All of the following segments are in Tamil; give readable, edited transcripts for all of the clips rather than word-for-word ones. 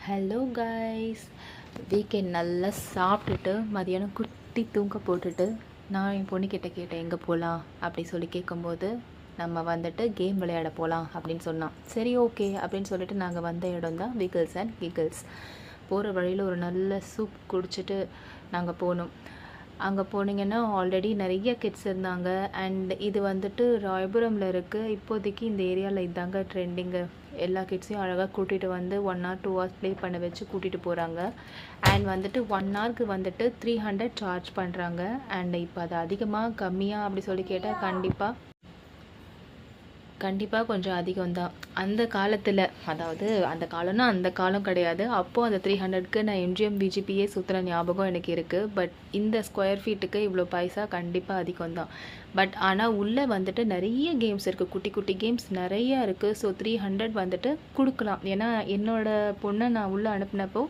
ஹலோ கைஸ், வீக்கெண்ட் நல்லா சாப்பிட்டுட்டு மதியானம் குட்டி தூங்க போட்டுட்டு நான் என் பொண்ணுக்கிட்ட கேட்டேன் எங்கே போகலாம் அப்படி சொல்லி கேட்கும்போது நம்ம வந்துட்டு கேம் விளையாட போகலாம் அப்படின்னு சொன்னான். சரி ஓகே அப்படின்னு சொல்லிட்டு நாங்கள் வந்த இடம் தான் விகிள்ஸ் அண்ட் கிகிள்ஸ். போகிற வழியில் ஒரு நல்ல சூப் குடிச்சிட்டு நாங்கள் போனோம். அங்கே போனீங்கன்னா ஆல்ரெடி நிறைய கிட்ஸ் இருந்தாங்க. அண்ட் இது வந்துட்டு ராயபுரமில் இருக்குது. இப்போதைக்கு இந்த ஏரியாவில் இதாங்க ட்ரெண்டிங்கு. எல்லா கிட்ஸையும் அழகாக கூட்டிகிட்டு வந்து 1 hour 2 hours ப்ளே பண்ண வச்சு கூட்டிகிட்டு போகிறாங்க. அண்ட் வந்துட்டு 1 hourக்கு வந்துட்டு 300 சார்ஜ் பண்ணுறாங்க. அண்ட் இப்போ அது அதிகமாக கம்மியாக அப்படி சொல்லி கேட்டால் கண்டிப்பாக கொஞ்சம் அதிகம்தான். அந்த காலத்தில், அதாவது அந்த காலம்னா அந்த காலம் கிடையாது, அப்போது அந்த 300க்கு நான் எம்ஜிஎம் விஜிபியே சுற்றுன ஞாபகம் எனக்கு இருக்குது. பட் இந்த ஸ்கொயர் ஃபீட்டுக்கு இவ்வளோ பைசா கண்டிப்பாக அதிகம்தான். பட் ஆனால் உள்ளே வந்துட்டு நிறைய கேம்ஸ் இருக்குது, குட்டி குட்டி கேம்ஸ் நிறையா இருக்குது. ஸோ 300 வந்துட்டு கொடுக்கலாம். ஏன்னா என்னோடய பொண்ணை நான் உள்ளே அனுப்பினப்போ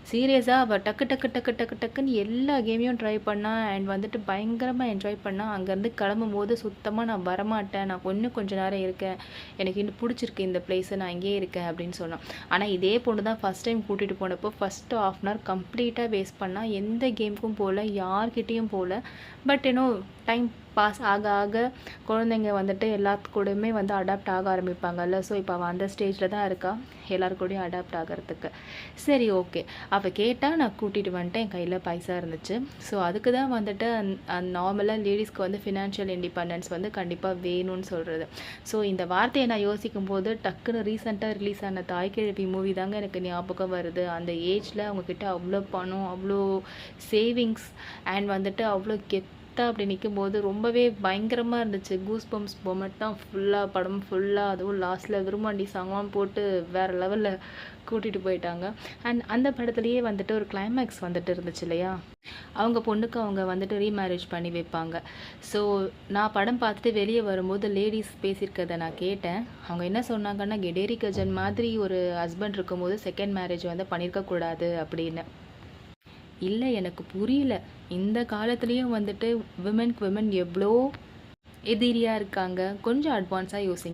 சீரியஸாக அவள் டக்கு டக்கு டக்கு டக்கு டக்குன்னு எல்லா கேமையும் ட்ரை பண்ணால். அண்ட் வந்துட்டு பயங்கரமாக என்ஜாய் பண்ணால். அங்கேருந்து கிளம்பும் போது சுத்தமாக நான் வரமாட்டேன், நான் இன்னும் கொஞ்சம் நேரம் இருக்கேன், எனக்கு இன்னும் பிடிச்சிருக்கு இந்த பிளேஸை, நான் இங்கேயே இருக்கேன் அப்படின்னு சொன்னான். ஆனால் இதே பொண்ணு தான் ஃபஸ்ட் டைம் கூட்டிகிட்டு போனப்போ ஃபஸ்ட்டு 1/2 hour கம்ப்ளீட்டாக வேஸ்ட் பண்ணால். எந்த கேமுக்கும் போகல, யார்கிட்டேயும் போகல. பட் இன்னும் டைம் பாஸ் ஆக ஆக குழந்தைங்க வந்துட்டு எல்லாத்து கூடயுமே வந்து அடாப்ட் ஆக ஆரம்பிப்பாங்கல்ல. ஸோ இப்போ அவள் அந்த ஸ்டேஜில் தான் இருக்கா, எல்லாருக்கூடையும் அடாப்ட் ஆகிறதுக்கு. சரி ஓகே, அவள் கேட்டால் நான் கூட்டிகிட்டு வந்துட்டேன், என் கையில் பைசா இருந்துச்சு. ஸோ அதுக்கு தான் வந்துட்டு நார்மலாக லேடிஸ்க்கு வந்து ஃபினான்ஷியல் இண்டிபெண்டன்ஸ் வந்து கண்டிப்பாக வேணும்னு சொல்கிறது. ஸோ இந்த வார்த்தையை நான் யோசிக்கும் போது டக்குன்னு ரீசெண்டாக ரிலீஸ் ஆன தாய்க்கிழவி மூவி தாங்க எனக்கு ஞாபகம் வருது. அந்த ஏஜில் அவங்கக்கிட்ட அவ்வளோ பணம், அவ்வளோ சேவிங்ஸ், அண்ட் வந்துட்டு அவ்வளோ அப்படி நிற்கும்போது ரொம்பவே பயங்கரமாக இருந்துச்சு. கூஸ் பம்ப்ஸ் மொமெண்ட் தான் ஃபுல்லாக, படம் ஃபுல்லாக. அதுவும் லாஸ்ட்டில் விரும்மாண்டி சாங்லாம் போட்டு வேறு லெவலில் கூட்டிகிட்டு போயிட்டாங்க. அண்ட் அந்த படத்துலேயே வந்துட்டு ஒரு கிளைமேக்ஸ் வந்துட்டு இருந்துச்சு இல்லையா, அவங்க பொண்ணுக்கு அவங்க வந்துட்டு ரீமேரேஜ் பண்ணி வைப்பாங்க. ஸோ நான் படம் பார்த்துட்டு வெளியே வரும்போது லேடிஸ் பேசியிருக்கிறத நான் கேட்டேன். அவங்க என்ன சொன்னாங்கன்னா, கெடேரி கஜன் மாதிரி ஒரு ஹஸ்பண்ட் இருக்கும்போது செகண்ட் மேரேஜ் வந்து பண்ணியிருக்கக்கூடாது அப்படின்னு. இல்லை, எனக்கு புரியல. இந்த காலத்துலேயும் வந்துட்டு விமனுக்கு விமன் எவ்வளோ எதிரியாக இருக்காங்க. கொஞ்சம் அட்வான்ஸாக யோசிங்க.